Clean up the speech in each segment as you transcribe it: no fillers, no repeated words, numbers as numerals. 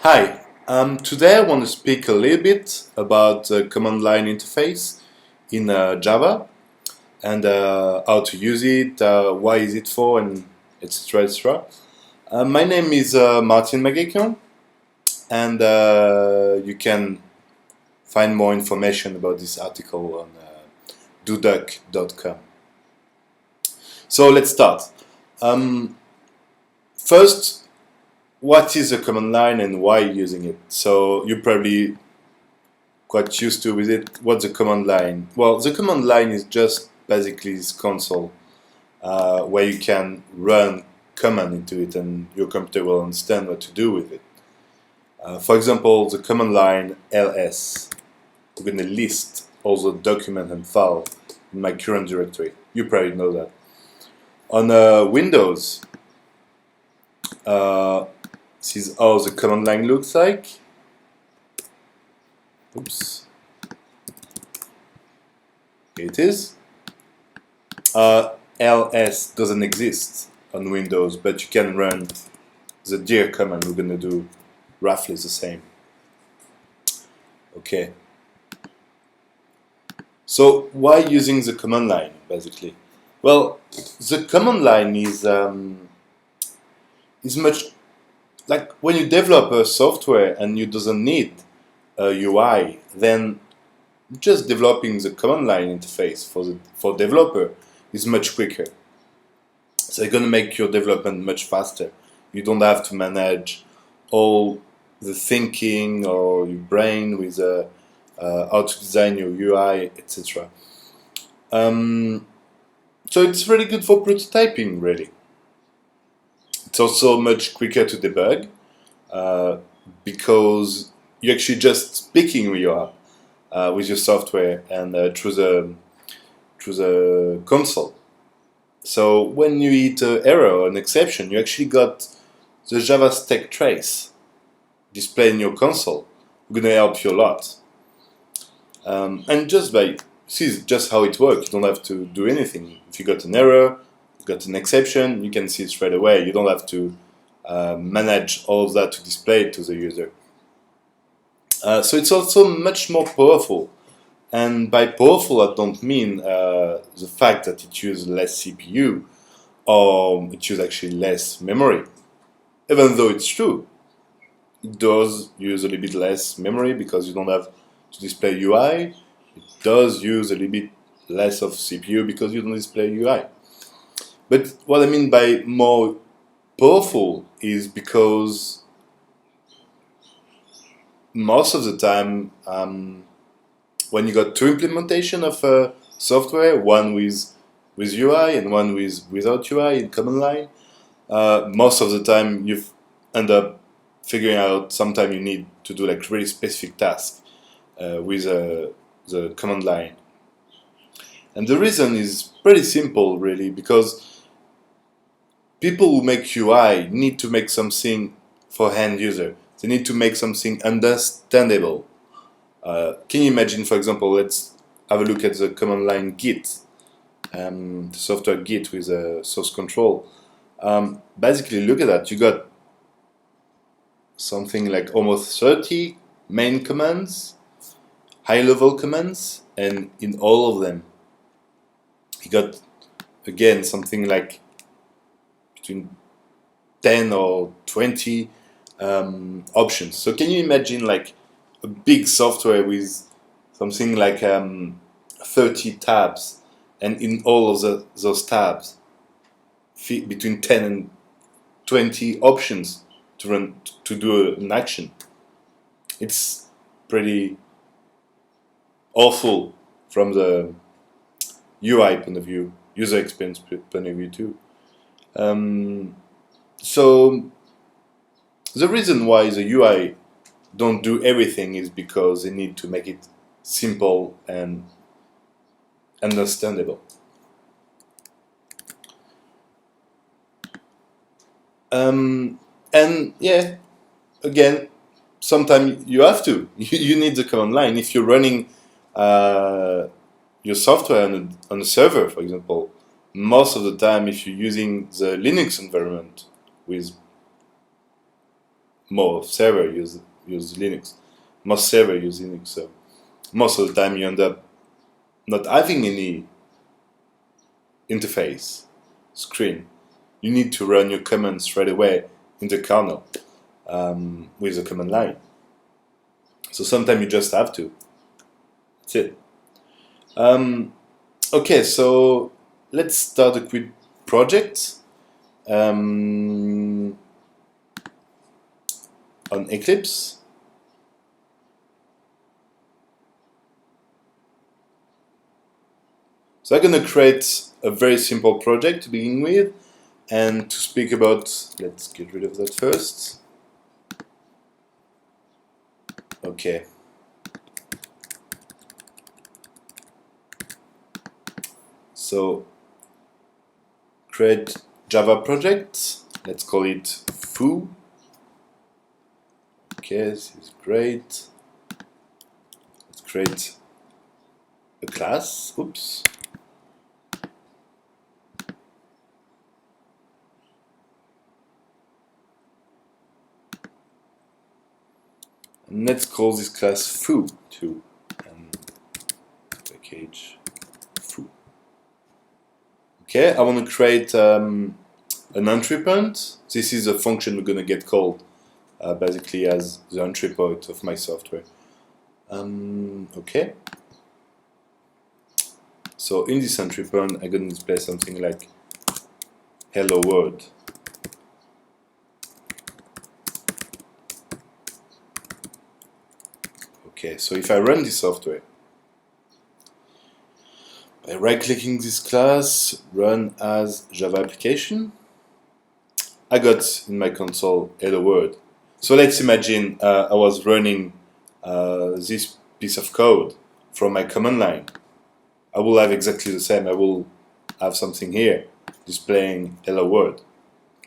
Hi, today I want to speak a little bit about the command line interface in Java and how to use it, why is it for, and etc. etc. My name is Martin Magakian, and you can find more information about this article on duduck.com. So let's start. Um, First, what is a command line and why using it? So you probably quite used to with it. What's the command line? Well, the command line is just basically this console where you can run command into it and your computer will understand what to do with it. For example, the command line ls. We're going to list all the document and file in my current directory. You probably know that. On Windows, this is how the command line looks like. Oops. Here it is. ls doesn't exist on Windows, but you can run the dir command. We're going to do roughly the same. Okay. So why using the command line, basically? Well, the command line is much like when you develop a software and you doesn't need a UI, then just developing the command line interface for developer is much quicker. So it's going to make your development much faster. You don't have to manage all the thinking or your brain with how to design your UI, etc. So it's really good for prototyping, really. It's also much quicker to debug because you're actually just speaking with your software and through the console. So when you hit an error or an exception, you actually got the Java stack trace displayed in your console. It's gonna help you a lot. And this is just how it works. You don't have to do anything. If you got an error, you got an exception, you can see it straight away. You don't have to manage all of that to display it to the user. So it's also much more powerful. And by powerful, I don't mean the fact that it uses less CPU or it uses actually less memory. Even though it's true, it does use a little bit less memory because you don't have to display UI. It does use a little bit less of CPU because you don't display UI. But what I mean by more powerful is because most of the time, when you got two implementation of software, one with UI and one without UI in command line, most of the time you end up figuring out sometime you need to do like really specific tasks with the command line. And the reason is pretty simple, really, because people who make UI need to make something for end user. They need to make something understandable. Can you imagine, for example, let's have a look at the command line Git, the software Git with a source control. Basically, look at that. You got something like almost 30 main commands, high-level commands, and in all of them, you got, again, something like between 10 or 20 options. So can you imagine like a big software with something like 30 tabs, and in all of those tabs, between 10 and 20 options to do an action? It's pretty awful from the UI point of view, user experience point of view too. So the reason why the UI don't do everything is because they need to make it simple and understandable. And yeah, again, sometimes you have to. You need the command line. If you're running your software on a server, for example, most of the time, if you're using the Linux environment with most server use Linux. Most server use Linux, so most of the time you end up not having any interface screen. You need to run your commands straight away in the kernel with the command line. So sometimes you just have to. That's it. Okay, so let's start a quick project on Eclipse. So I'm going to create a very simple project to begin with, and to speak about, let's get rid of that first. Okay. So create Java project. Let's call it foo. Okay, this is great. Let's create a class. Oops. And let's call this class foo too. And package foo. Okay, I want to create an entry point. This is a function we're going to get called basically as the entry point of my software. Okay. So in this entry point, I'm going to display something like hello world. Okay, so if I run this software, by right-clicking this class, run as Java application, I got in my console hello world. So let's imagine I was running this piece of code from my command line. I will have exactly the same. I will have something here displaying hello world.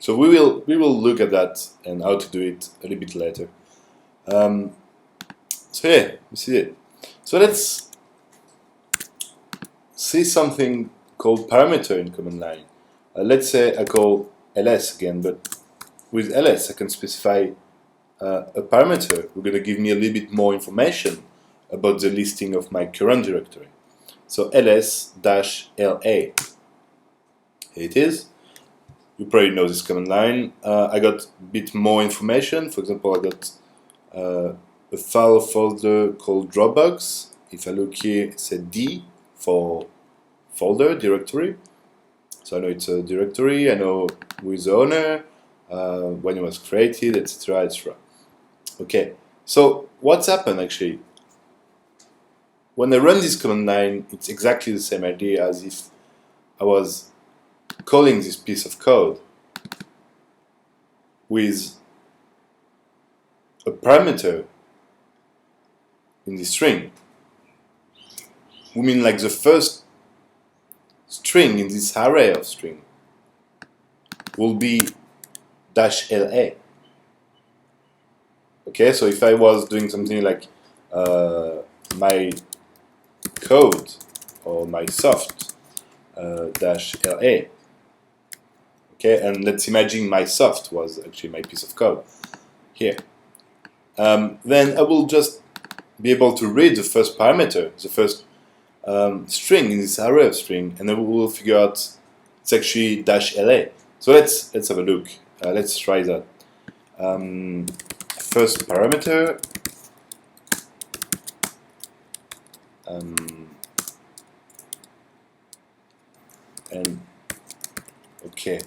So we will look at that and how to do it a little bit later. So yeah, this is it. So let's see something called parameter in command line. Let's say I call ls again, but with ls I can specify a parameter. We're going to give me a little bit more information about the listing of my current directory. So ls-la. Here it is. You probably know this command line. I got a bit more information. For example, I got a file folder called Dropbox. If I look here, it said D for folder directory. So I know it's a directory. I know who is the owner, when it was created, etc., etc. Okay. So what's happened actually? When I run this command line, it's exactly the same idea as if I was calling this piece of code with a parameter in the string. We mean like the first string in this array of string will be -la. Okay, so if I was doing something like my code or my soft -la. Okay, and let's imagine my soft was actually my piece of code here. Then I will just be able to read the first parameter, the first string in this array of string, and then we will figure out it's actually -la. So let's have a look. Let's try that. First parameter. And okay.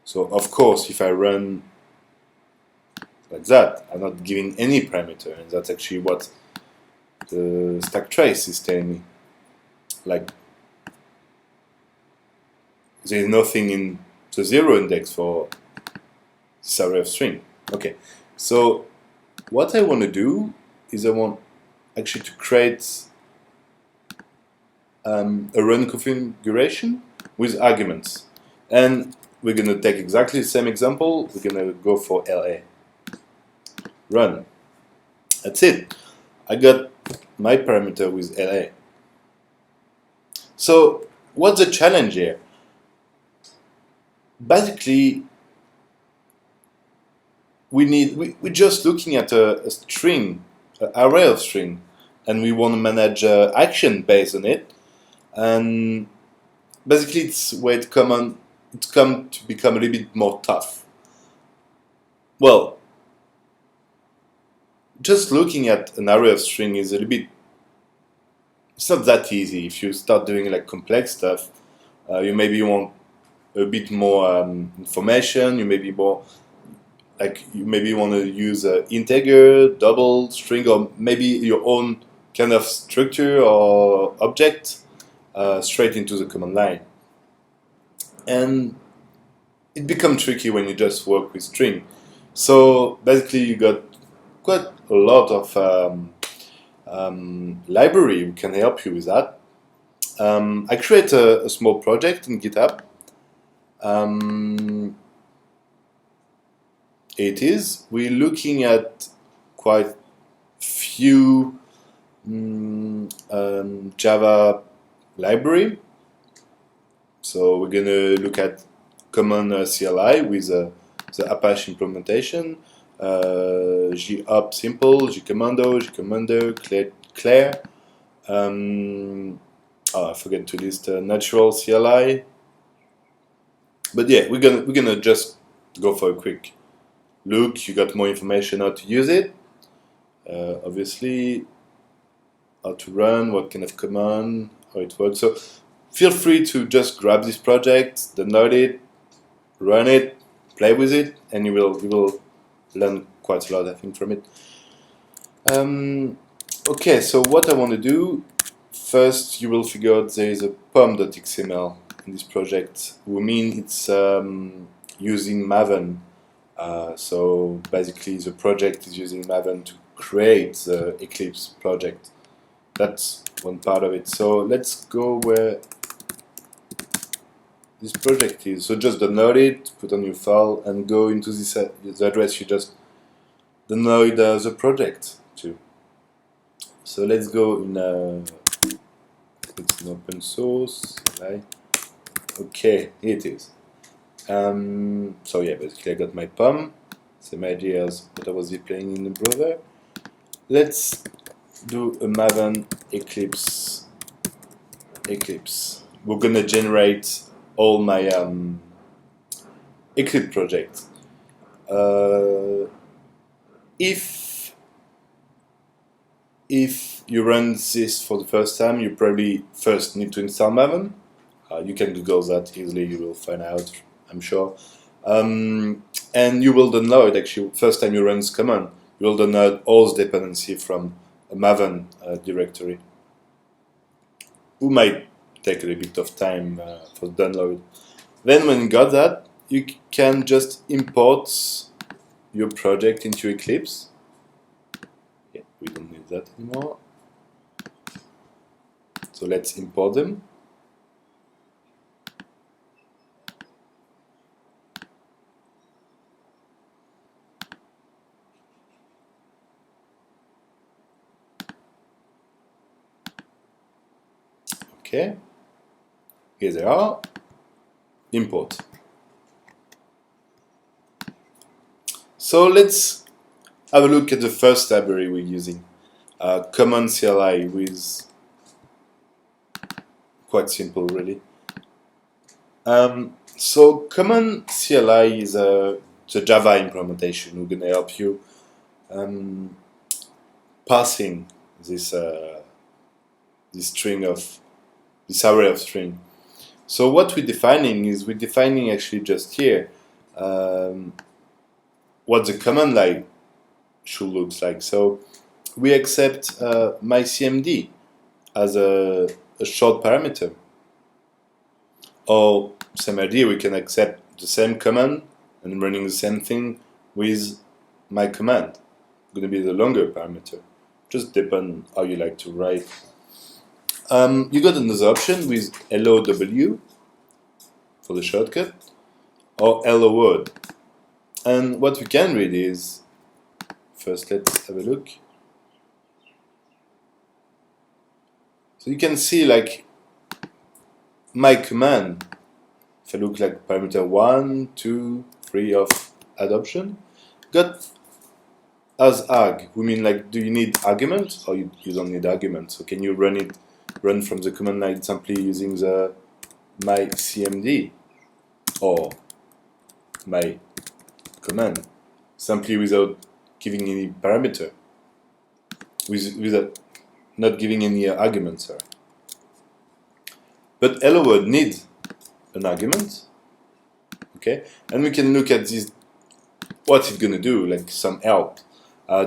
So of course, if I run like that, I'm not giving any parameter, and that's actually what the stack trace is telling me. Like there's nothing in the zero index for this array of string. Okay, so what I want to do is I want actually to create a run configuration with arguments, and we're going to take exactly the same example. We're going to go for LA. Run. That's it. I got my parameter with LA. So what's the challenge here? Basically, we're just looking at a string, an array of string, and we want to manage action based on it. And basically, it's where it's come to become a little bit more tough. Well, just looking at an array of string is a little bit. It's not that easy. If you start doing like complex stuff, you maybe want a bit more information. You maybe want to use integer, double, string, or maybe your own kind of structure or object straight into the command line. And it becomes tricky when you just work with string. So basically, you got quite a lot of library who can help you with that. I create a small project in GitHub. We're looking at quite few Java library. So we're gonna look at common CLI with the Apache implementation, jopt-simple, gcommander, Claire. I forget to list natural CLI. But yeah, we're gonna just go for a quick look. You got more information how to use it. Obviously, how to run, what kind of command, how it works. So feel free to just grab this project, download it, run it, play with it, and you will learn quite a lot, I think, from it. Okay, so what I want to do first, you will figure out there is a pom.xml in this project. We mean it's using Maven. So basically, the project is using Maven to create the Eclipse project. That's one part of it. So let's go where this project is. So just download it, put on your file, and go into this the address you just download the project to. So let's go in. It's an open source. Right? Okay, here it is. So yeah, basically I got my POM. Same idea as what I was playing in the browser. Let's do a Maven Eclipse. We're gonna generate all my Eclipse projects. If you run this for the first time, you probably first need to install Maven. You can Google that easily, you will find out, I'm sure. And you will download, actually, first time you run this command, you will download all the dependency from a Maven directory. Who might take a little bit of time for the download. Then when you got that, you can just import your project into Eclipse. Yeah, we don't need that anymore. So let's import them. Okay, here they are. Import. So let's have a look at the first library we're using. Common CLI with quite simple, really. So common CLI is the Java implementation. We're gonna help you passing this this array of string. So what we're defining actually just here what the command line should look like. So we accept myCMD as a short parameter. Or same idea, we can accept the same command and running the same thing with my command. It's going to be the longer parameter. Just depend how you like to write. You got another option with LOW for the shortcut, or hello world. And what we can read is, first let's have a look. So you can see like my command, if I look like parameter 1, 2, 3 of adoption, got as arg, we mean like, do you need argument or you don't need argument? So can you run from the command line simply using the my cmd or my command simply without giving any parameter, without not giving any argument, sorry. But hello world needs an argument, okay? And we can look at this, what it's gonna do, like some help.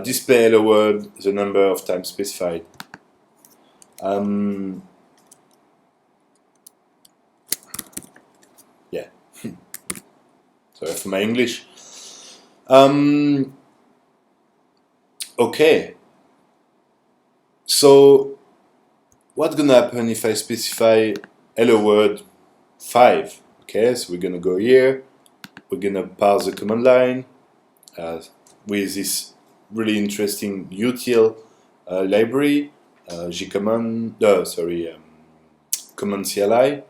Display hello world, the number of times specified. Yeah, sorry for my English. Okay, so what's gonna happen if I specify hello world 5? Okay, so we're gonna go here, we're gonna parse the command line with this really interesting util library, gcommand, command CLI,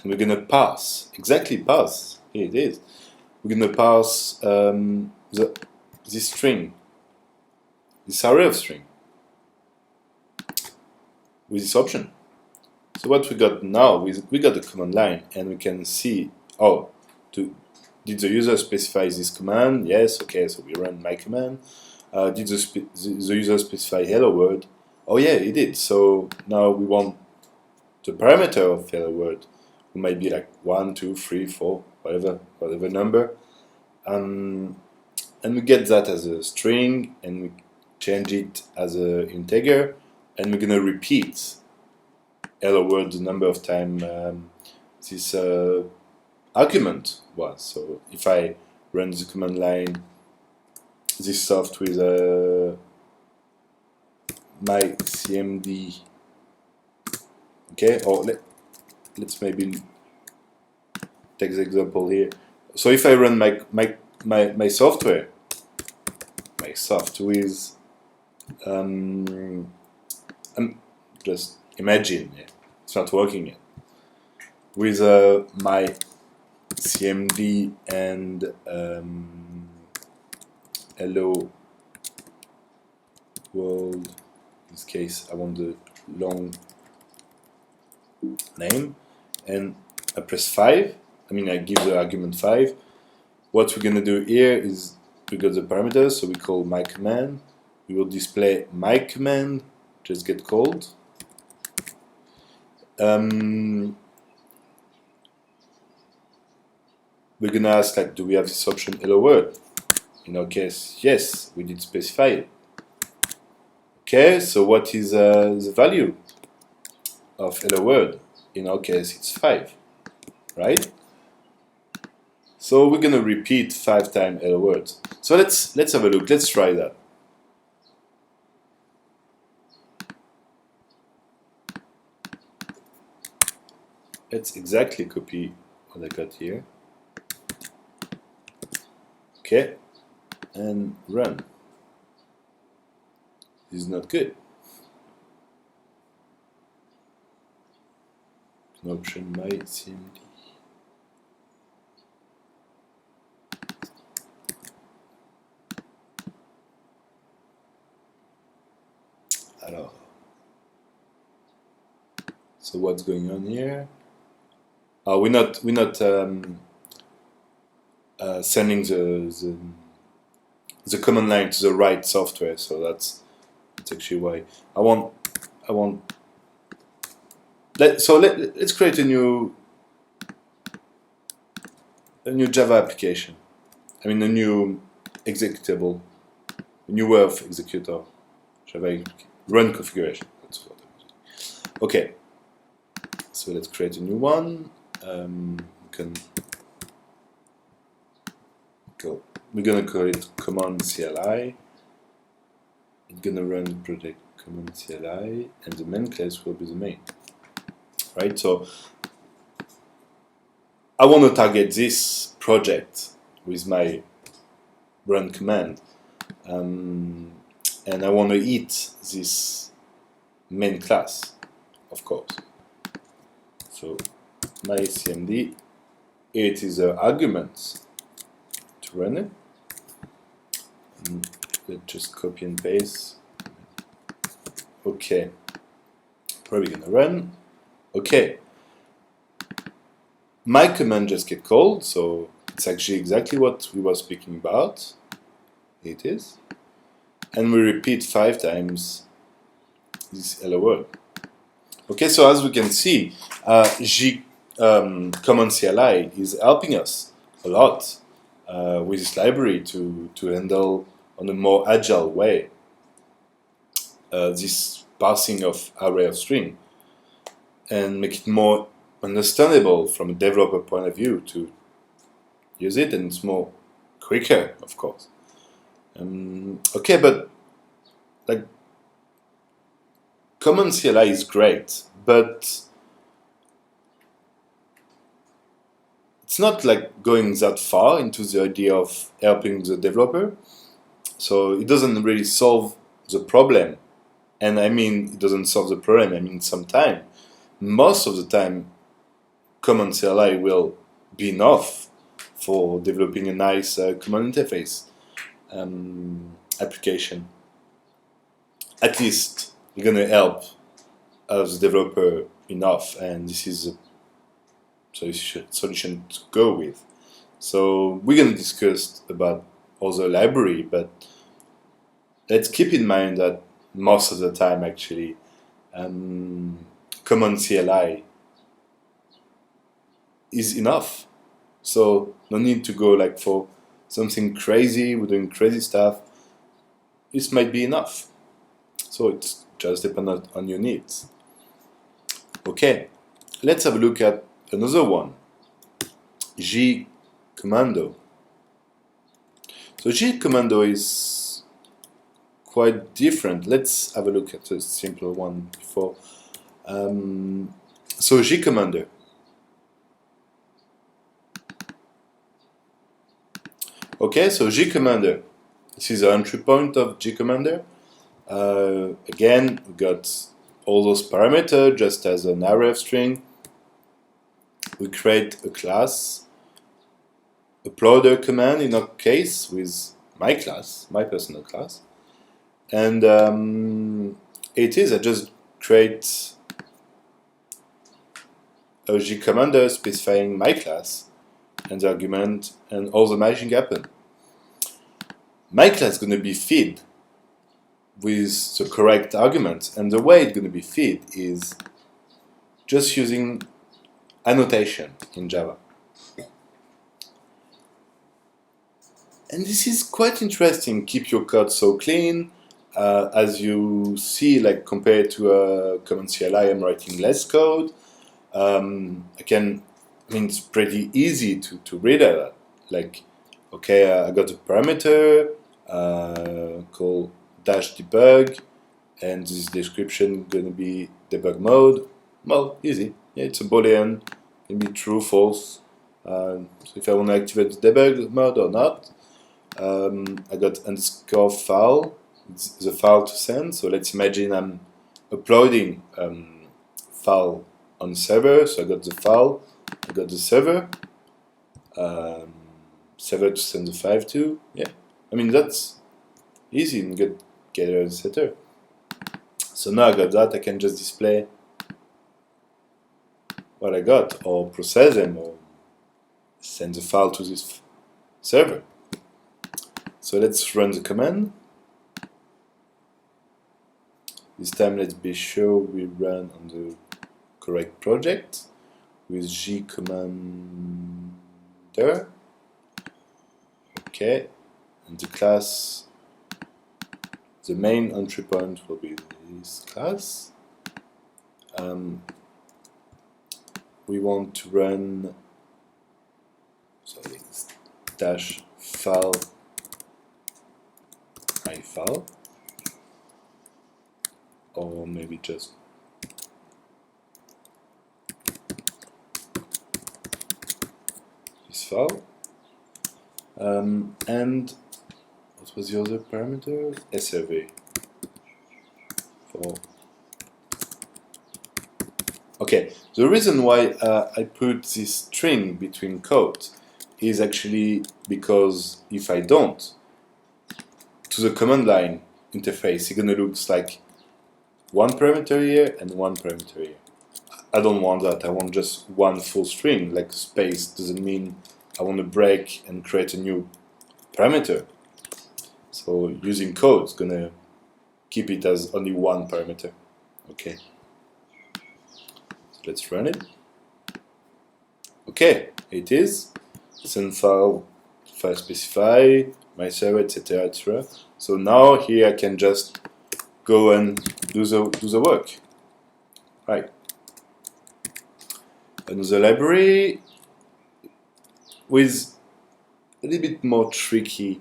and we're gonna parse, exactly parse, here it is. We're gonna parse this string, this array of string, with this option. So what we got now, we got the command line, and we can see, oh, did the user specify this command? Yes, okay, so we run my command. Did the user specify hello world? Oh yeah, he did. So now we want the parameter of hello world, who might be like 1, 2, 3, 4, whatever number. And we get that as a string, and we change it as an integer, and we're gonna repeat hello world the number of times this argument was. So if I run the command line this soft with my cmd, okay, or let's maybe take the example here. So if I run my software, with just imagine, yeah, it's not working yet, with my cmd and hello world. In this case, I want the long name, and I press 5. I mean, I give the argument 5. What we're gonna do here is we got the parameters, so we call my command. We will display my command, just get called. We're gonna ask, like, do we have this option hello world? In our case, yes, we did specify it. Okay, so what is the value of hello world? In our case, it's 5, right? So we're gonna repeat 5 times hello world. So let's have a look. Let's try that. Let's exactly copy what I got here. Okay, and run. This is not good. An option my cmd. Alors, so what's going on here? We're not sending the command line to the right software, so that's actually why let's create a new Java application. I mean, a new executable, a new way of executor, Java run configuration. That's what I'm using. Okay, so let's create a new one. We can go. We're gonna call it command CLI. It's gonna run project command CLI, and the main class will be the main. Right. So I want to target this project with my run command, and I want to eat this main class, of course. So my cmd, it is the arguments to run it. Let's just copy and paste. Okay, probably gonna run. Okay, my command just get called, so it's actually exactly what we were speaking about. It is, and we repeat 5 times this hello world. Okay, so as we can see, Common CLI is helping us a lot with this library to handle on a more agile way this parsing of array of string and make it more understandable from a developer point of view to use it, and it's more quicker, of course. Okay, but like Common CLI is great, but it's not like going that far into the idea of helping the developer. So it doesn't really solve the problem. And I mean, it doesn't solve the problem. I mean, sometimes, most of the time, Common CLI will be enough for developing a nice common interface application. At least you're gonna help the developer enough, and this is a solution to go with. So we're gonna discuss about other library, but let's keep in mind that most of the time, actually, Common CLI is enough. So no need to go like for something crazy, we're doing crazy stuff. This might be enough. So it's just dependent on your needs. Okay, let's have a look at another one, G-commando. So G-commando is quite different. Let's have a look at a simpler one before. So G-commando. Okay, so G-commander. This is the entry point of G-commander. Again, we got all those parameters just as an array of string. We create a class, uploader command in our case with my class, my personal class. And it is, I just create a G-commander specifying my class and the argument, and all the magic happen. My class is going to be fed with the correct arguments, and the way it's going to be fed is just using annotation in Java. And this is quite interesting. Keep your code so clean. As you see, like compared to a Common CLI, I'm writing less code. I mean, it's pretty easy to read that. Like, okay, I got a parameter called -debug, and this description gonna be debug mode. Well, easy. Yeah, it's a boolean. Can be true, false. So if I want to activate the debug mode or not, I got underscore file. It's the file to send. So let's imagine I'm uploading file on the server. So I got the file. I got the server to send the file to. Yeah, I mean that's easy and get a setter. So now I got that. I can just display what I got, or process them, or send the file to this server. So let's run the command. This time let's be sure we run on the correct project with G-commander. Okay, and the class, the main entry point will be this class. We want to run dash file ifile, or maybe just this file. And what was the other parameter? SRV. Okay, the reason why I put this string between quotes is actually because if I don't, to the command line interface, it's gonna look like one parameter here and one parameter here. I don't want that. I want just one full string. Like space doesn't mean I want to break and create a new parameter. So using code is gonna keep it as only one parameter. Okay. So let's run it. Okay, it is. Send file specify, my server, etc., etc. So now here I can just go and do the work. Right. Another library with a little bit more tricky,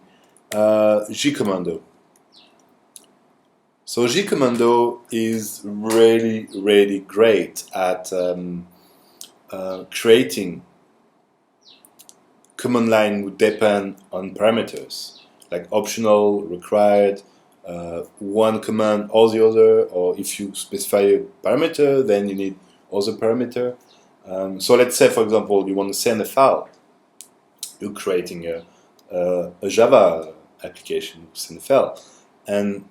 gcommando. So gcommando is really great at creating command line would depend on parameters, like optional, required, one command or the other, or if you specify a parameter, then you need other parameter. So let's say, for example, you want to send a file. You're creating a Java application to send a file, and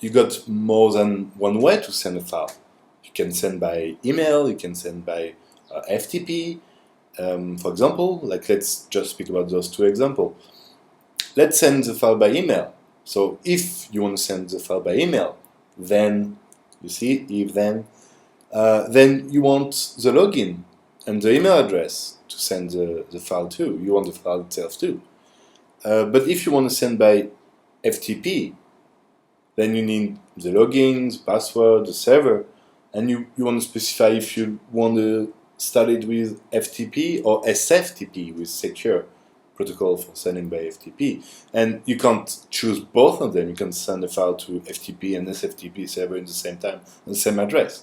you got more than one way to send a file. You can send by email, you can send by FTP, for example. Like, let's just speak about those two examples. Let's send the file by email. So if you want to send the file by email, then you see, if then you want the login and the email address to send the file to. You want the file itself too. But if you want to send by FTP, then you need the login, the password, the server, and you want to specify if you want to start it with FTP or SFTP, with secure protocol for sending by FTP. And you can't choose both of them. You can send a file to FTP and SFTP server at the same time on the same address.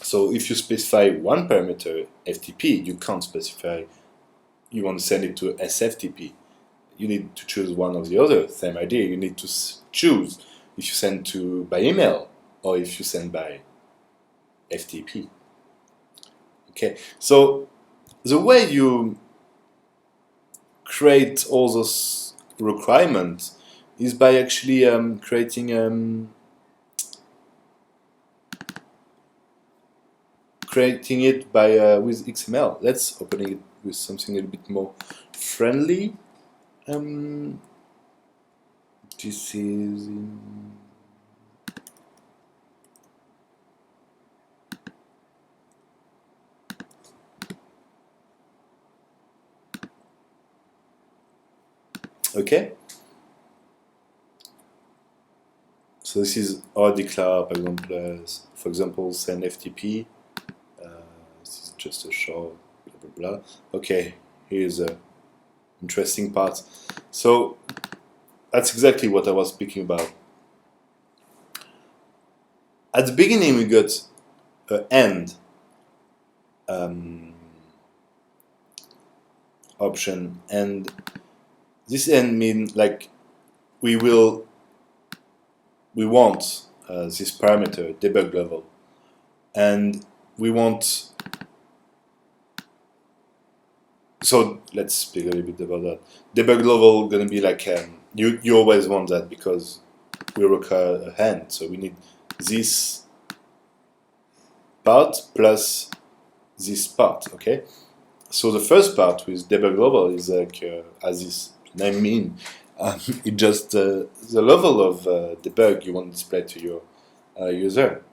So if you specify one parameter, FTP, you can't specify you want to send it to SFTP. You need to choose one or the other. Same idea. You need to choose if you send to by email or if you send by FTP. Okay, so the way you create all those requirements is by actually creating it by with XML. Let's open it with something a little bit more friendly. This is okay. So this is our declare, for example, send FTP. This is just a short blah blah blah. Okay, here's a interesting part. So that's exactly what I was speaking about. At the beginning, we got an end option, and this end means like we want this parameter debug level, and we want. So let's speak a little bit about that. Debug level gonna be like you always want that because we require a hand, so we need this part plus this part. Okay, so the first part with debug level is like as this name mean, it just the level of debug you want to display to your user.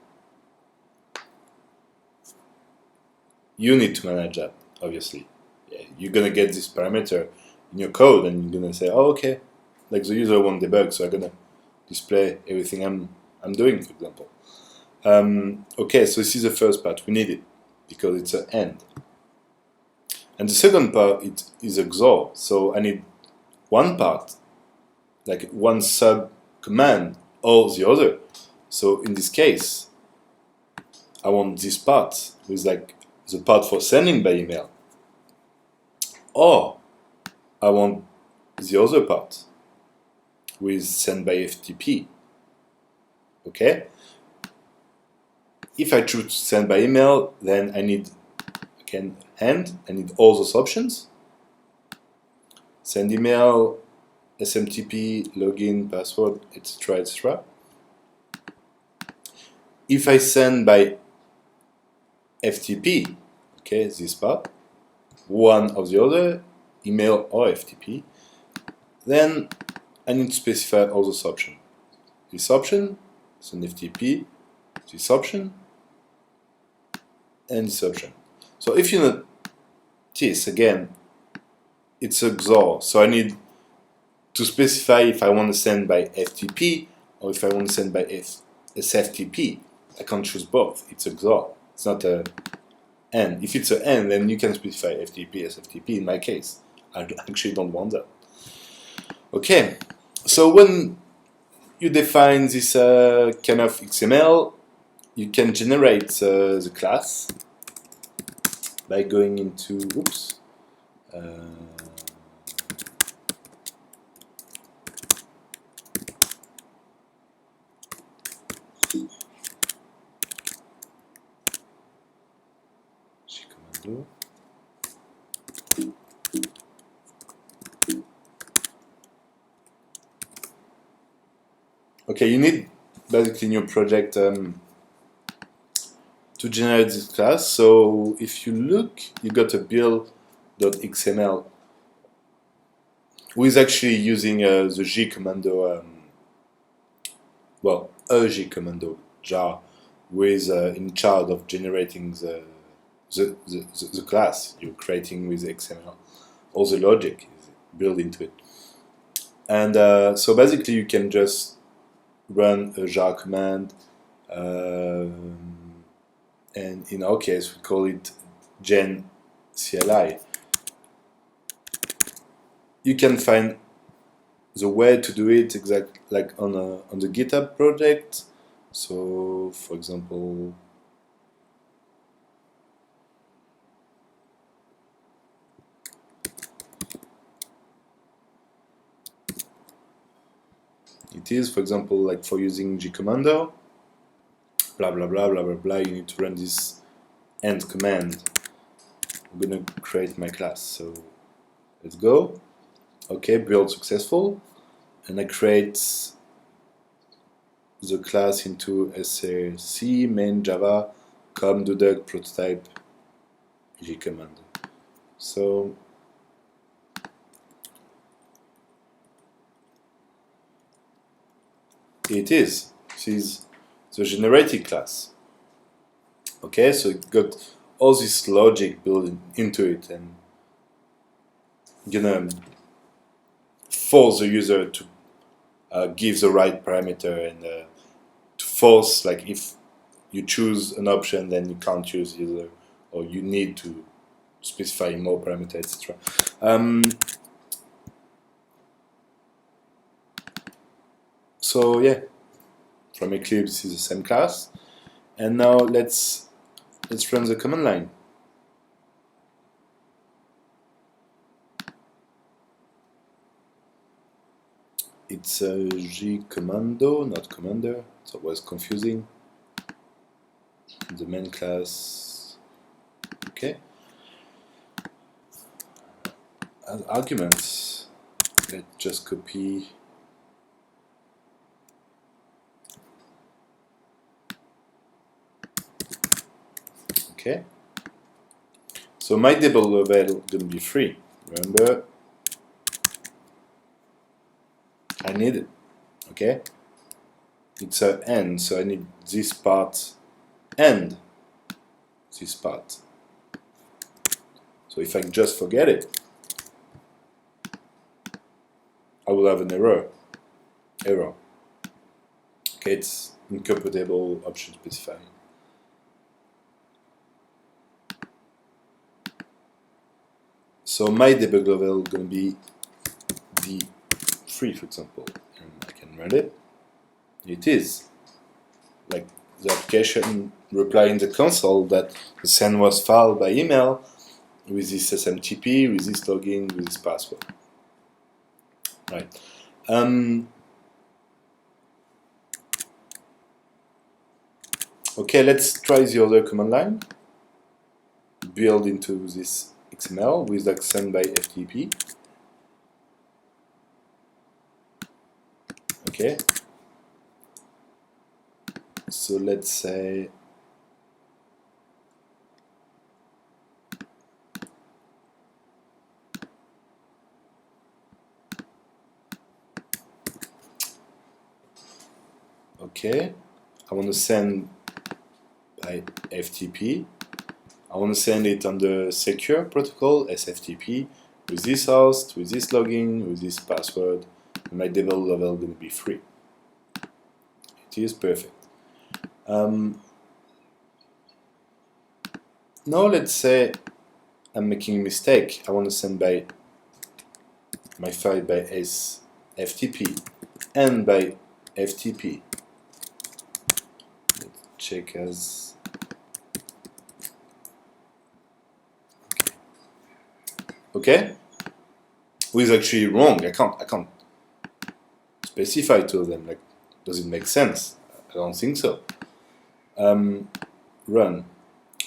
You need to manage that, obviously. Yeah, you're gonna get this parameter in your code, and you're gonna say, "Oh, okay, like the user won't debug, so I'm gonna display everything I'm doing," for example. Okay, so this is the first part. We need it because it's an end. And the second part is a XOR. So I need one part, like one sub command, or the other. So in this case, I want this part with like the part for sending by email. Or I want the other part with send by FTP. Okay? If I choose send by email, then I need I need all those options. Send email, SMTP, login, password, etc., etc. If I send by FTP, okay, this part, one of the other, email or FTP, then I need to specify all those options. This option is an FTP, this option, and this option. So if you notice, again, it's a XOR, so I need to specify if I want to send by FTP or if I want to send by SFTP. I can't choose both. It's a XOR. It's not a AND. If it's an AND, then you can specify FTP, SFTP in my case. I actually don't want that. Okay, so when you define this kind of XML, you can generate the class by going into, oops, commando. Okay, you need basically in your project to generate this class. So if you look, you got a build.xml who is actually using the G commando, well, a G commando jar who is in charge of generating the class you're creating with XML. All the logic is built into it. And so basically you can just run a jar command, and in our case we call it gen CLI. You can find the way to do it exactly like on the GitHub project. So for example, it is, for example, like for using G commando, blah blah blah blah blah blah, you need to run this end command. I'm gonna create my class, so let's go. Okay, build successful, and I create the class into src main java com deduct prototype G commando. So it is. This is the generated class. Okay, so it got all this logic built into it, and gonna force the user to give the right parameter, and to force, like, if you choose an option, then you can't choose the other, or you need to specify more parameter, etc. So yeah, from Eclipse, this is the same class, and now let's run the command line. It's a G commando, not commander. It's always confusing. The main class. Okay. As arguments, let's just copy. Okay. So my debug level gonna be 3. Remember, I need it. Okay. It's an end, so I need this part and this part. So if I just forget it, I will have an error. Okay, it's incompatible option specified. So my debug level is going to be D3, for example, and I can run it. It is like the application reply in the console that the send was filed by email with this SMTP, with this login, with this password. Right. Okay, let's try the other command line. Build into this XML with like send by FTP. Okay. So let's say okay, I want to send by FTP. I want to send it on the secure protocol, SFTP, with this host, with this login, with this password, and my devel level going to be free. It is perfect. Now let's say I'm making a mistake. I want to send by my file by SFTP and by FTP. Let's check as okay. Who is actually wrong? I can't specify to them. Like, does it make sense? I don't think so. Run.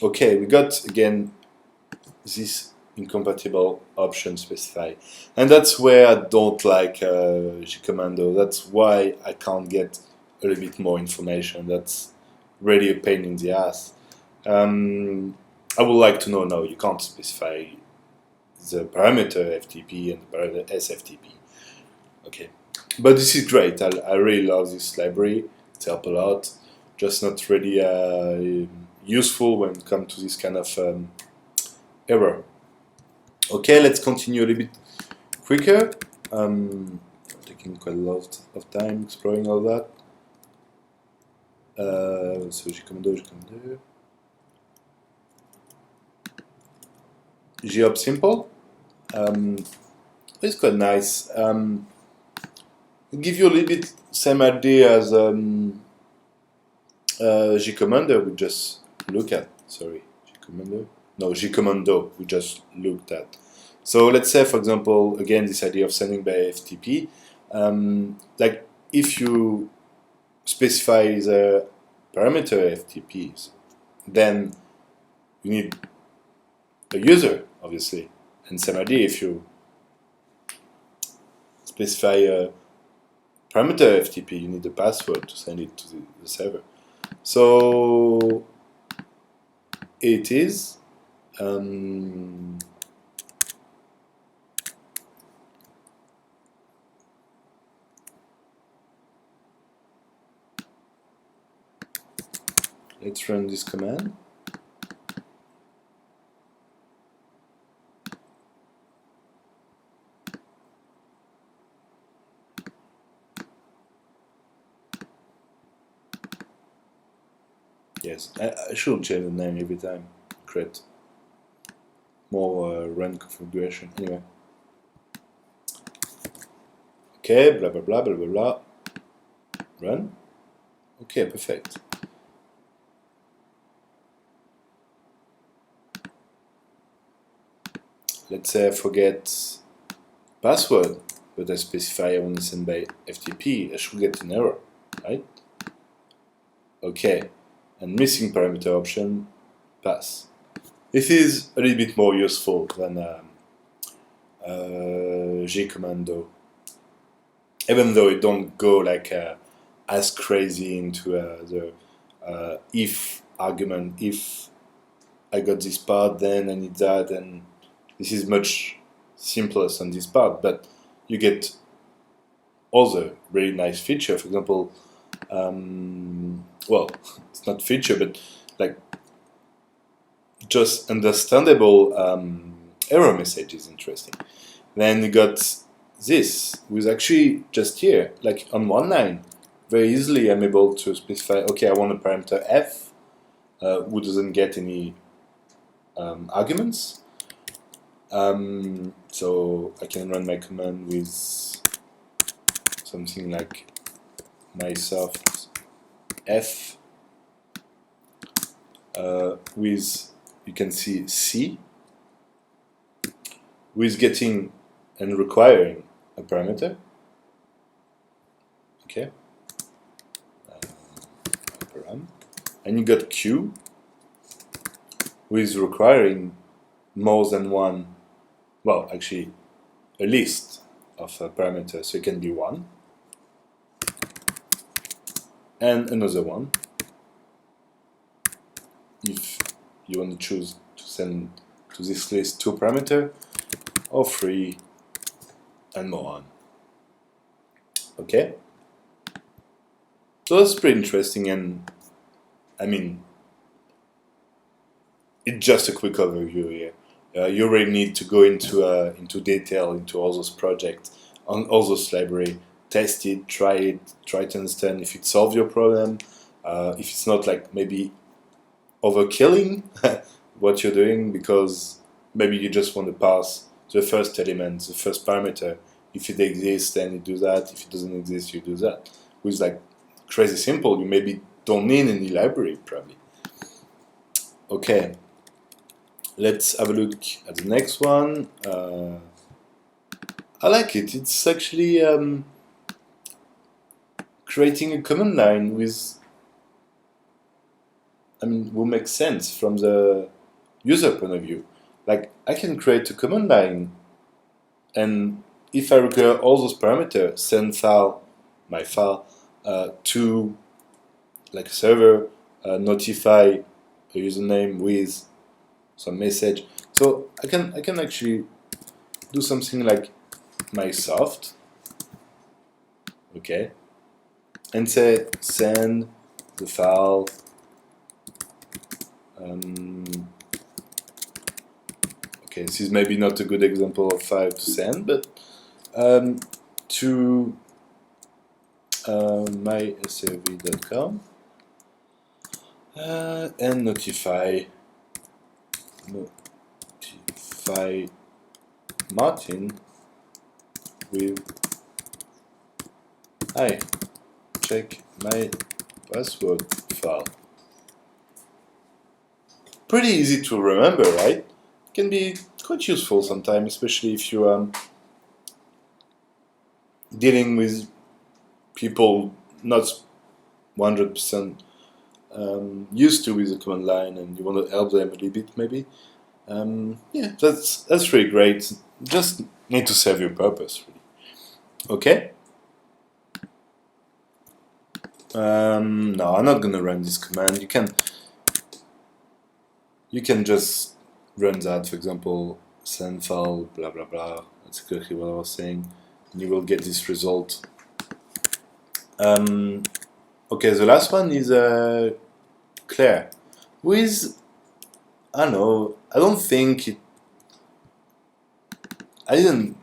Okay, we got again this incompatible option specified, and that's where I don't like gcommando. That's why I can't get a little bit more information. That's really a pain in the ass. I would like to know now. You can't specify the parameter FTP and the parameter SFTP. Okay, but this is great. I really love this library. It helps a lot. Just not really useful when it comes to this kind of error. Okay, let's continue a little bit quicker. Taking quite a lot of time exploring all that. So jopt-simple. jopt-simple. It's quite nice. Give you a little bit same idea as gcommando we just look at. Sorry, gcommando. No, gcommando we just looked at. So let's say, for example, again this idea of sending by FTP. Like if you specify the parameter FTPs, then you need a user, obviously, and same idea if you specify a parameter FTP, you need a password to send it to the server. So it is let's run this command. Yes, I should change the name every time. Create more run configuration. Anyway. Okay, blah blah blah blah blah blah. Run. Okay, perfect. Let's say I forget password, but I specify I want to send by FTP. I should get an error, right? Okay, and missing parameter option, pass. This is a little bit more useful than gcommando, even though it don't go like as crazy into the if argument. If I got this part, then I need that, and this is much simpler on this part. But you get other really nice feature. For example, well, it's not feature, but like just understandable error message is interesting. Then you got this, with actually just here, like on one line, very easily I'm able to specify, okay, I want a parameter f, who doesn't get any arguments. So I can run my command with something like mysoft f with, you can see C, with getting and requiring a parameter. Okay. And you got Q with requiring more than one, well, actually a list of parameters, so it can be one. and another one if you want to choose to send to this list 2 parameters or 3 and more on. Okay, so that's pretty interesting, and I mean, it's just a quick overview here. You really need to go into detail into all those projects, on all those library, test it, try to understand if it solves your problem, if it's not like maybe overkilling what you're doing, because maybe you just want to pass the first element, the first parameter. If it exists, then you do that. If it doesn't exist, you do that. With like crazy simple, you maybe don't need any library probably. Okay, let's have a look at the next one. I like it. It's actually creating a command line with, will make sense from the user point of view. Like, I can create a command line, and if I require all those parameters, send file, my file, to like a server, notify a username with some message. So I can actually do something like my soft, okay, and say send the file. Okay, this is maybe not a good example of file to send, but to myserv.com and notify Martin with hi, check my password file. Pretty easy to remember, right? Can be quite useful sometimes, especially if you dealing with people not 100% used to with the command line, and you want to help them a little bit, maybe. Yeah, that's really great. Just need to serve your purpose, really. Okay. No, I'm not gonna run this command. You can just run that. For example, send file, blah blah blah. That's exactly what I was saying. And you will get this result. Okay, the last one is Claire. With, I don't know, I didn't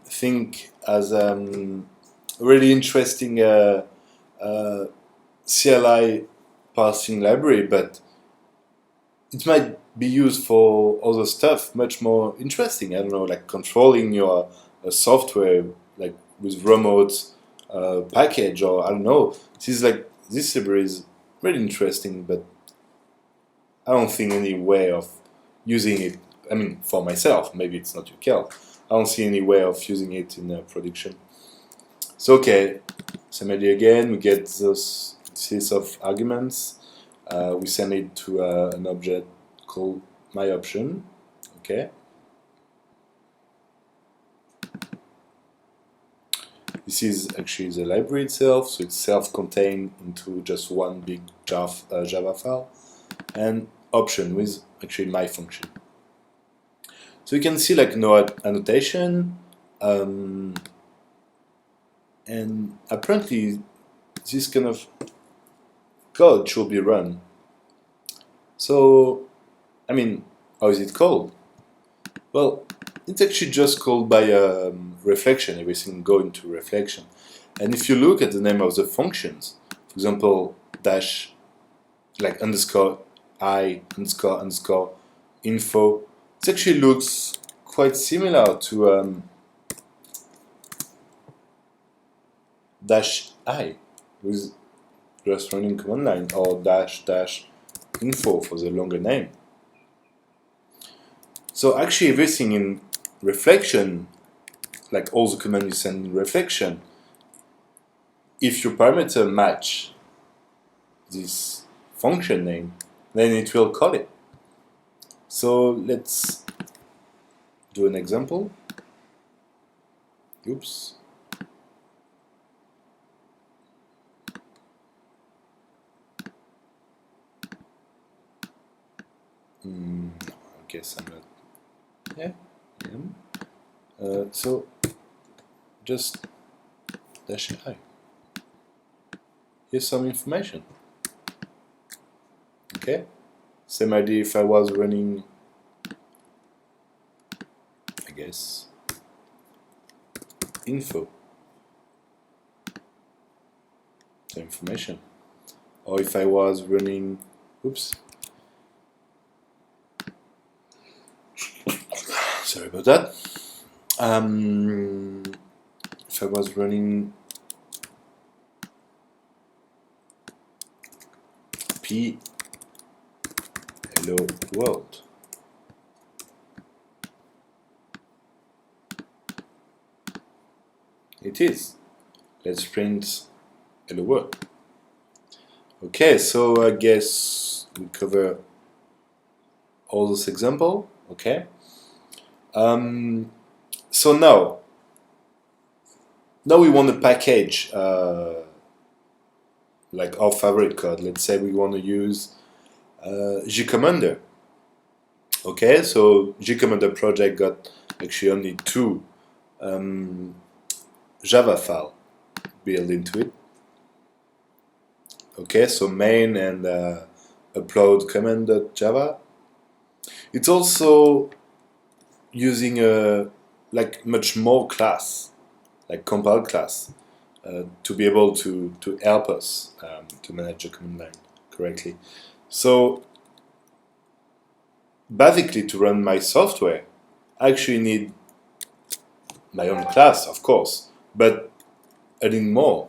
think as really interesting CLI parsing library, but it might be used for other stuff much more interesting. I don't know, like controlling your software, like with remote package, or I don't know. This library is really interesting, but I don't think any way of using it. I mean, for myself, maybe it's not your kill. I don't see any way of using it in production. So okay, same idea again. We get those series of arguments. We send it to an object called myOption. Okay. This is actually the library itself, so it's self-contained into just one big Java file, and option with actually my function. So you can see like no annotation, and apparently this kind of code should be run. So, I mean, how is it called? Well, it's actually just called by reflection. Everything go into reflection. And if you look at the name of the functions, for example, dash, like underscore I, underscore info, it actually looks quite similar to dash I with just running command line, or dash info for the longer name. So actually everything in reflection, like all the commands you send in reflection, if your parameter match this function name, then it will call it. So let's do an example. Oops. No, I guess I'm not. Yeah, I am. So just dash I. Here's some information. Okay. Same idea if I was running, I guess, info. The information. Or if I was running, oops, sorry about that. If I was running p hello world, it is. Let's print hello world. Okay, so I guess we cover all this example. Okay. So now we want to package like our favorite code. Let's say we want to use gcommander. Okay, so gcommander project got actually only two Java file built into it. Okay, so main and upload command.java. It's also using a like much more class, like compile class, to be able to help us to manage the command line correctly. So basically, to run my software, I actually need my own class, of course, but I need more.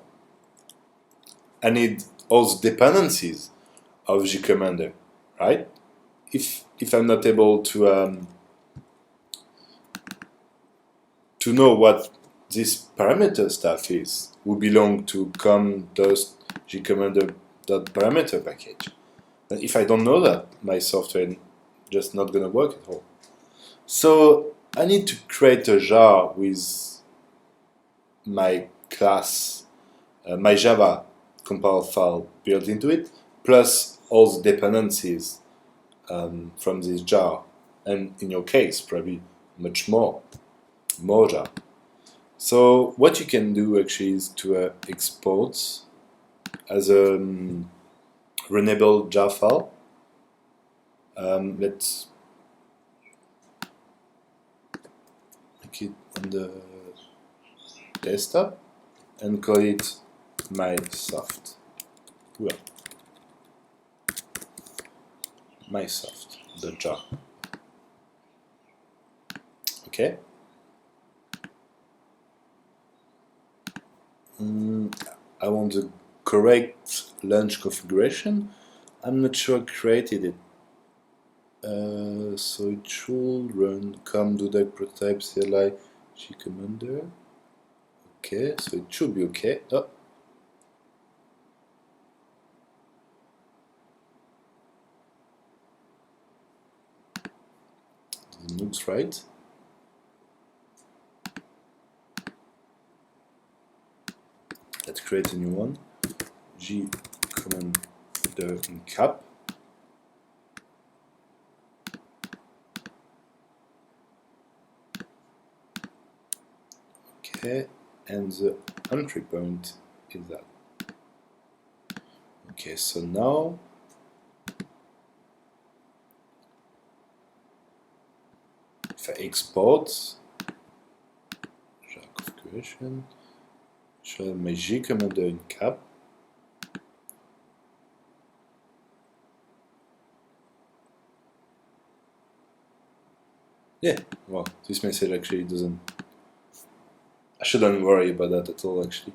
I need all the dependencies of gcommander, right? If I'm not able to know what this parameter stuff is, will belong to com.gcommander.parameter package. And if I don't know that, my software just not gonna work at all. So I need to create a jar with my class, my Java compile file built into it, plus all the dependencies from this jar, and in your case, probably much more jar. So what you can do actually is to export as a runnable jar file. Let's make it on the desktop and call it my soft. Well, my soft the jar. Okay. I want the correct launch configuration. I'm not sure I created it. So it should run com dodec prototype CLI gcommander. Okay, so it should be okay. Oh. It looks right. Let's create a new one. Gcommander in cap. Okay, and the entry point is that. Okay, so now if I export jar configuration, show my gcommander in cap. Yeah, well, this message actually doesn't. I shouldn't worry about that at all, actually.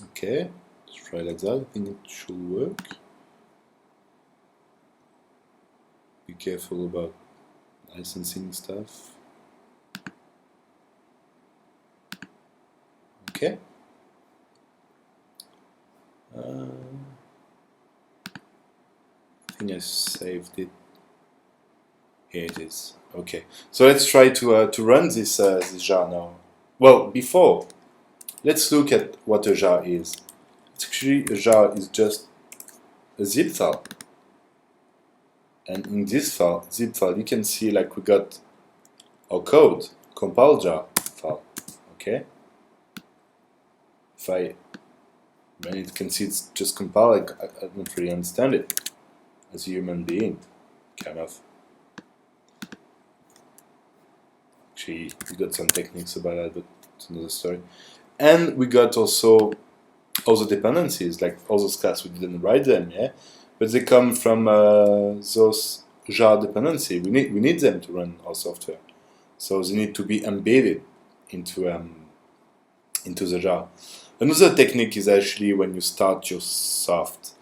Okay, let's try like that. I think it should work. Be careful about licensing stuff. Okay. think I saved it. Here it is. Okay, so let's try to run this this jar now. Well, before, let's look at what a jar is. It's actually, a jar is just a zip file, and in this file, zip file, you can see like we got our code, compile jar file. Okay, if I run it, you can see it's just compiled. I don't really understand it as a human being, kind of. Actually, we got some techniques about that, but it's another story. And we got also all the dependencies, like all those classes, we didn't write them, yeah, but they come from those jar dependency. We need them to run our software, so they need to be embedded into the jar. Another technique is actually when you start your soft.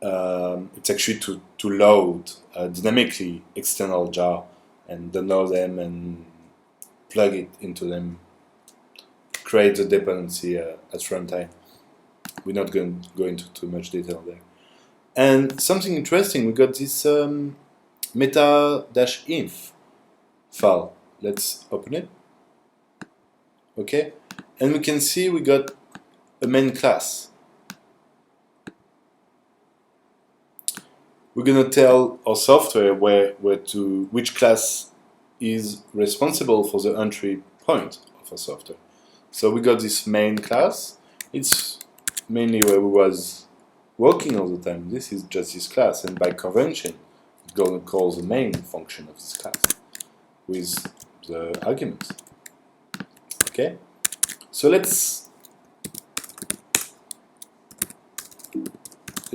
It's actually to load dynamically external jar and download them and plug it into them, create the dependency at runtime. We're not going to go into too much detail there. And something interesting, we got this meta-inf file. Let's open it. Okay, and we can see we got a main class. We're gonna tell our software which class is responsible for the entry point of our software. So we got this main class. It's mainly where we was working all the time. This is just this class, and by convention, we're gonna call the main function of this class with the arguments. Okay, so let's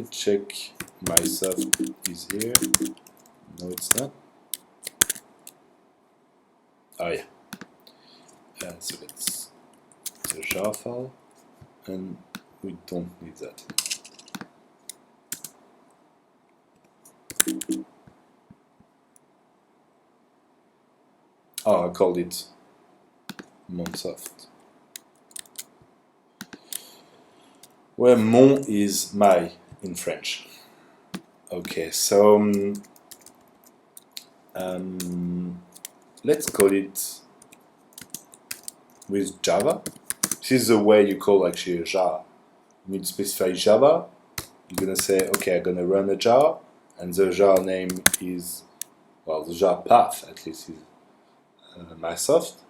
check my soft is here. No, it's not. Oh yeah. So let's the jar file, and we don't need that. Oh, I called it monsoft. Where mon is my in French. Okay, so let's call it with Java. This is the way you call actually a jar. You need to specify Java. You're gonna say, okay, I'm gonna run a jar, and the jar name is, well, the jar path at least is my soft.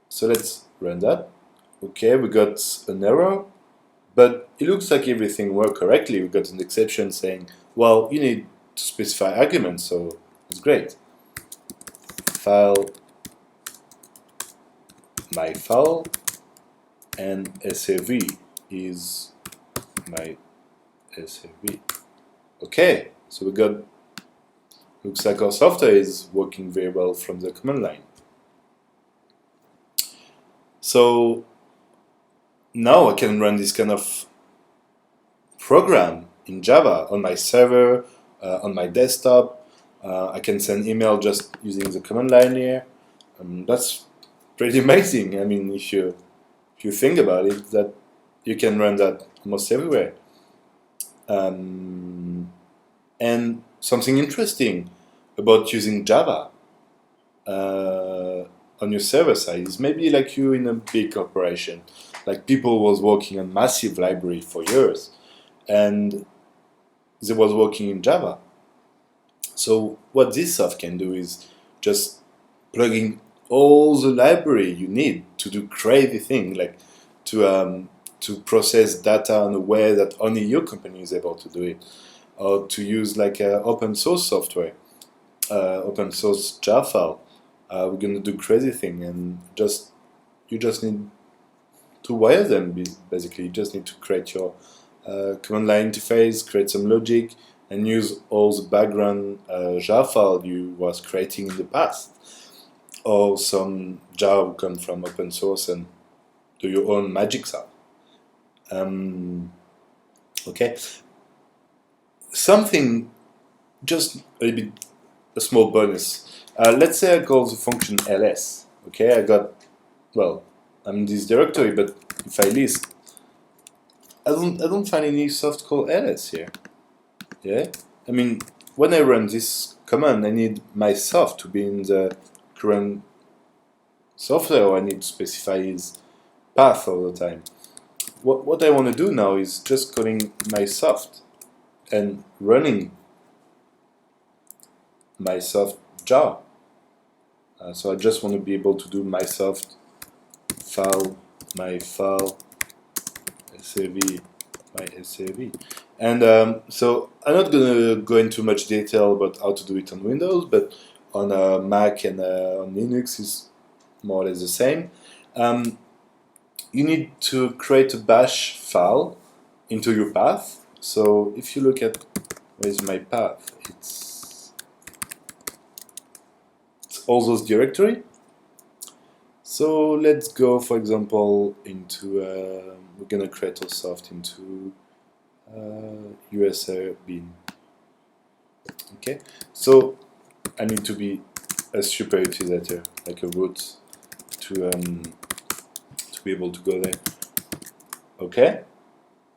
So let's run that. Okay, we got an error, but it looks like everything worked correctly. We got an exception saying, well, you need to specify arguments, so it's great. File, my file, and sav is my sav. Okay, so we got, looks like our software is working very well from the command line. So now I can run this kind of program in Java on my server, on my desktop. I can send email just using the command line here. That's pretty amazing. I mean, if you think about it, that you can run that almost everywhere. And something interesting about using Java on your server side is maybe like you in a big corporation, like people was working on massive library for years, and they was working in Java. So what this soft can do is just plugging all the library you need to do crazy thing, like to process data in a way that only your company is able to do it, or to use like open source software, open source jar file. We're gonna do crazy thing, and you just need to wire them. Basically, you just need to create your command line interface, create some logic, and use all the background jar file you was creating in the past, or some jar will come from open source and do your own magic stuff. Okay, something just a small bonus. Let's say I call the function ls. Okay, I'm in this directory, but if I list, I don't find any soft call ls here. Yeah, I mean, when I run this command, I need my soft to be in the current software, or I need to specify his path all the time. What I want to do now is just calling my soft and running my soft jar. So I just want to be able to do my soft file, my file, sav, my sav. And so I'm not going to go into much detail about how to do it on Windows, but on Mac and on Linux is more or less the same. You need to create a bash file into your path. So if you look at where's my path, it's all those directory. So let's go, for example, into we're gonna create a soft into USA bin. Okay, so I need to be a super utilizer, like a root, to be able to go there. Okay,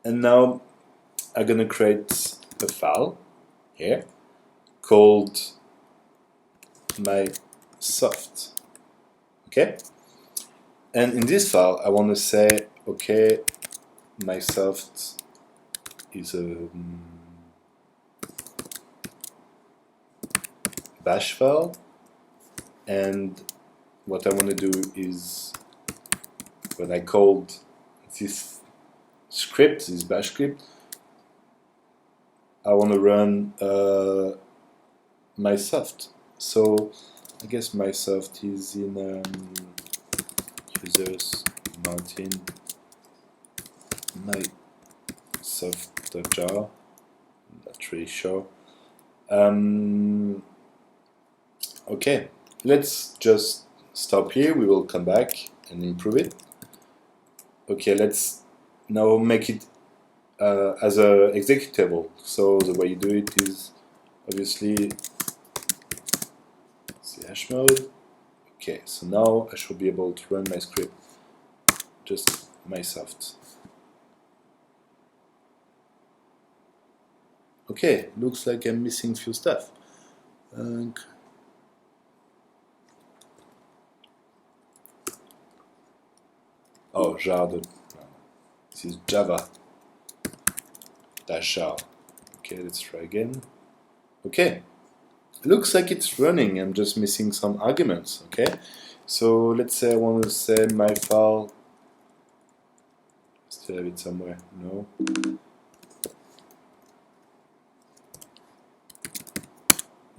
and now I'm gonna create a file here called my soft. Okay, and in this file I want to say, okay, my soft is a bash file, and what I want to do is, when I called this script, this bash script, I want to run my soft. So I guess my soft is in users Martin my soft.jar. Not really sure. Okay, let's just stop here. We will come back and improve it. Okay, let's now make it as a executable. So the way you do it is obviously chmod. Okay, so now I should be able to run my script, just my soft. Okay, looks like I'm missing few stuff. Oh, jar. This is Java. Dash jar. Okay, let's try again. Okay, looks like it's running. I'm just missing some arguments. Okay, so let's say I want to say my file. Still have it somewhere. No.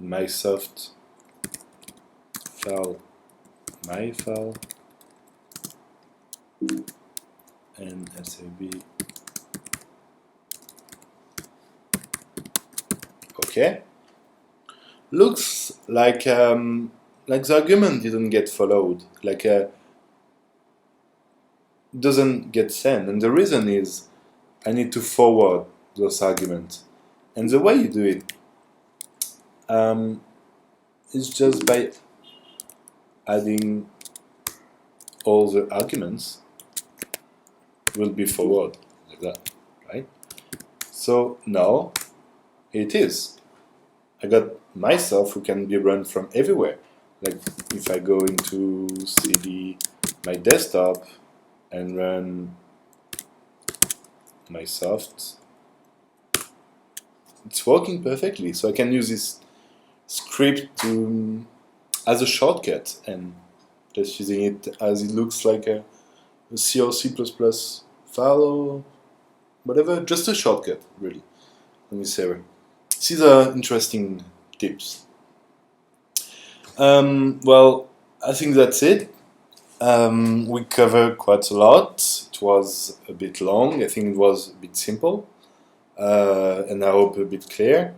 My soft file, my file, and sav. Okay. Looks like the argument didn't get followed, like doesn't get sent, and the reason is I need to forward those arguments, and the way you do it is just by adding all the arguments will be forward like that, right? So now it is. I got myself who can be run from everywhere. Like if I go into cd my desktop and run my soft, it's working perfectly. So I can use this script to as a shortcut and just using it as it looks like a C or C++ file or whatever, just a shortcut really on this server. These are interesting tips. Well, I think that's it. We covered quite a lot. It was a bit long. I think it was a bit simple, and I hope a bit clear.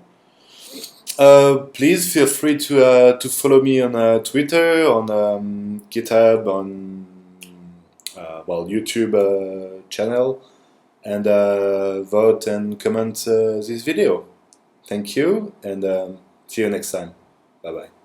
Please feel free to follow me on Twitter, on GitHub, on YouTube channel, and vote and comment this video. Thank you, and see you next time. Bye bye.